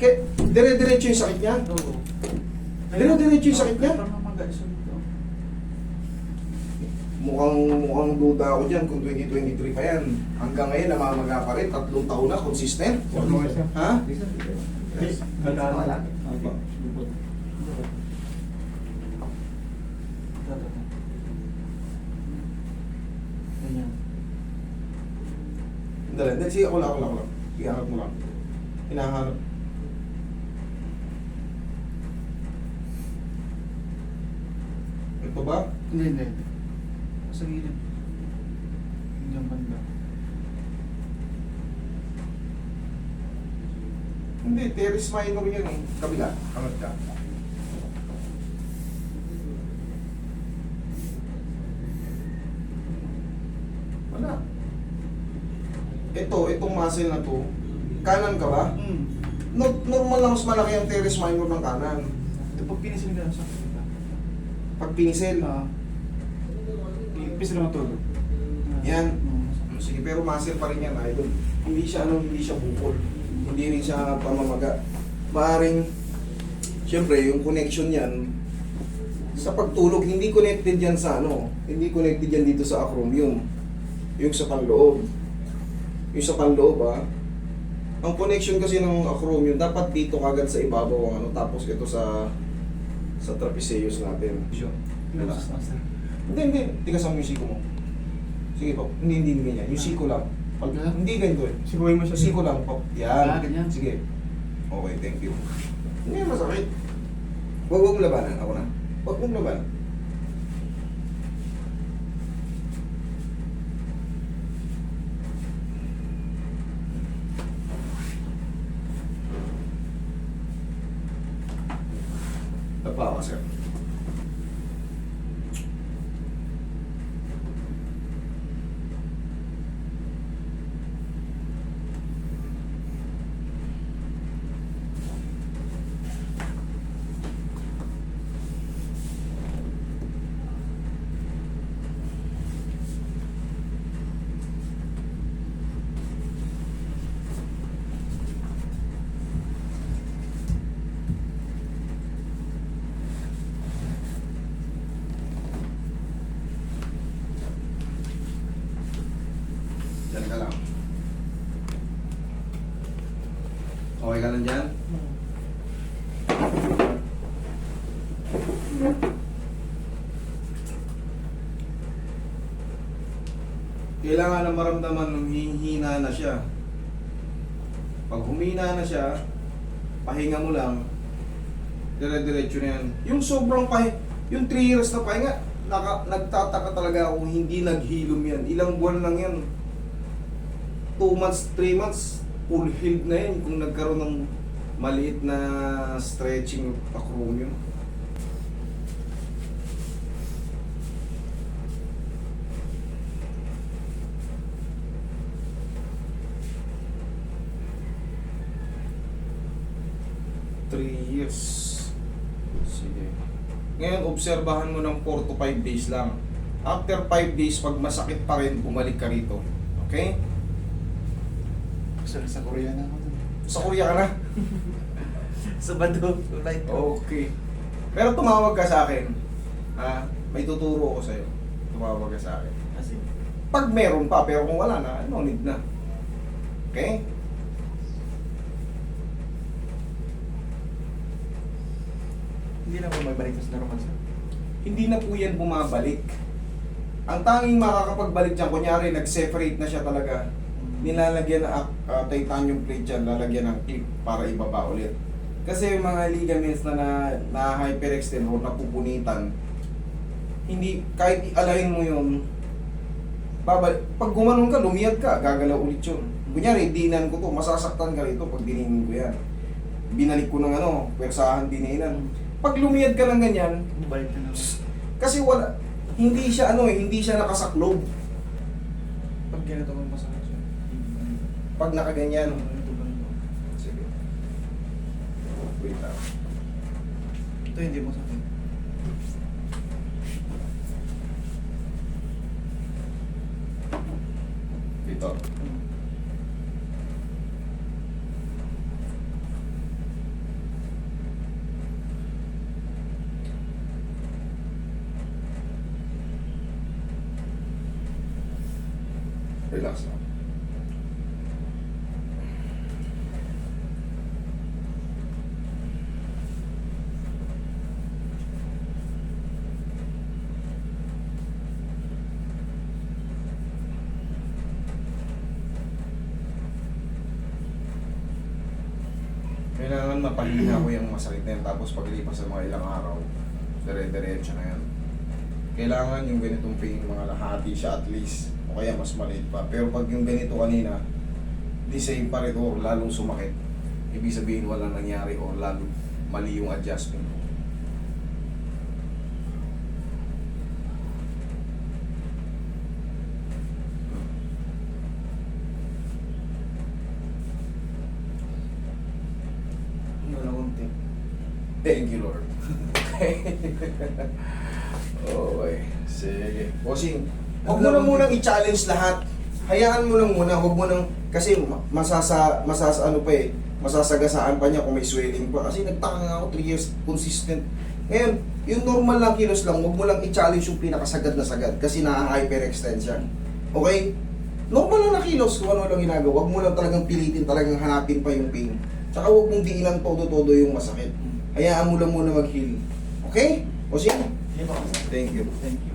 Dire-diretso yung sakit niya? Oo. Dire-diretso yung sakit niya? Parang mag-aison ito. Mukhang duda ako dyan kung 2023 pa yan. Hanggang ngayon, namamaga pa rin. 3 taon na, consistent. Ha? Wala. Ganyan. Dali, sige, ako lang. Iharap mo lang. Hinaharap. Ito ba? Hindi. Sa gilid. Hindi ang banda. Hindi, teres minor yan eh. Kabila, angat ka. Wala. Itong muscle na to, kanan ka ba? Normal lang mas malaki ang teres minor ng kanan. Ito pag pinisil ka sa kita. Pag pinisil, Pisil naman tulog. yan. Sige, pero muscle pa rin yan, idol. Hindi siya bukol. Hindi rin siya pamamaga. Maaring, siyempre, yung connection yan, sa pagtulog, hindi connected yan sa hindi connected yan dito sa acromion. Yung sa panloob. Yung sa panloob, ang connection kasi ng acromion, dapat dito kagad sa ibabaw ang tapos ito sa trapezius natin. Relax na sir. Hindi. Tigasan mo yung siko mo. Sige po. Hindi ganyan. Yung siko lang. Pag, hindi ganito eh. Siguhin mo siya. Siko lang po. Yan. Ganyan. Sige. Okay, thank you. Hindi masakit. Huwag mong labanan. Ako na. Huwag mong labanan. Tapa ka, sir. Diyan ka lang. Okay ka lang dyan? Kailangan na maramdaman ng hihina na siya. Pag humina na siya, pahinga mo lang, dire-diretso na yan. Yung sobrang yung 3 years na pahinga, nagtataka talaga ako hindi naghilom yan. Ilang buwan lang yan. 2 months, 3 months, full healed na yan kung nagkaroon ng maliit na stretching acromion. Years. Sige. Ngayon, obserbahan mo ng 4 to 5 days lang. After 5 days, pag masakit pa rin, bumalik ka rito. Okay? Sa Korea na ako. Sa Korea ka na? Sa Bado. Like, Okay. Pero tumawag ka sa akin. May tuturo ako sa'yo. Tumawag ka sa akin. Kasi, Pag meron pa, pero kung wala na, no need na. Okay? hindi na ako may balik sa normal sir. Hindi na po yan bumabalik. Ang tanging makakapagbalik dyan, kunyari nag-separate na siya talaga, nilalagyan ng titanium plate yan, lalagyan ng clip para ibaba ulit. Kasi yung mga ligaments na hyperextend o napupunitan, hindi, kahit i-align mo yun, pag gumanon ka, lumiyad ka, gagalaw ulit yun. Kunyari, dinan ko to, masasaktan ka rito pag dinin ko yan. Binalik ko ng pwersahan dininan. Pag lumiyad ka ng ganyan, Balik na naman. kasi hindi siya hindi siya nakasaklob. Pag ganito mo masakit siya. Pag nakaganyan. Ito ba ito? Sige. Wait lang. Ito hindi masakit. Ito. Relax lang. Kailangan mapahina ko yung masakit na yan, tapos paglipas sa mga ilang araw, dire-diretso na yan. Kailangan yung ganitong pain, mga lahati siya at least, o kaya mas maliit pa. Pero pag yung ganito kanina, the same pa rin o lalong sumakit. Ibig sabihin walang nangyari o lalo mali yung adjustment. Wala akong tip. Thank you, Lord. Okay, sige. Bossing, huwag mo na munang i-challenge lahat. Hayaan mo lang muna, huwag mo nang, kasi masasagasaan pa niya kung may swelling pa. Kasi nagtaka nga ako, 3 years consistent. Ngayon, yung normal lang kilos lang, huwag mo lang i-challenge yung pinakasagad na sagad kasi na-hyperextend siya. Okay? Normal lang na kilos kung ano lang ginagawa. Huwag mo lang talagang pilitin, talagang hanapin pa yung pain. Tsaka huwag mong diinan todo-todo yung masakit. Hayaan mo lang muna mag-heal. Okay? O sige. Hindi ba kasi? Thank you. Thank you.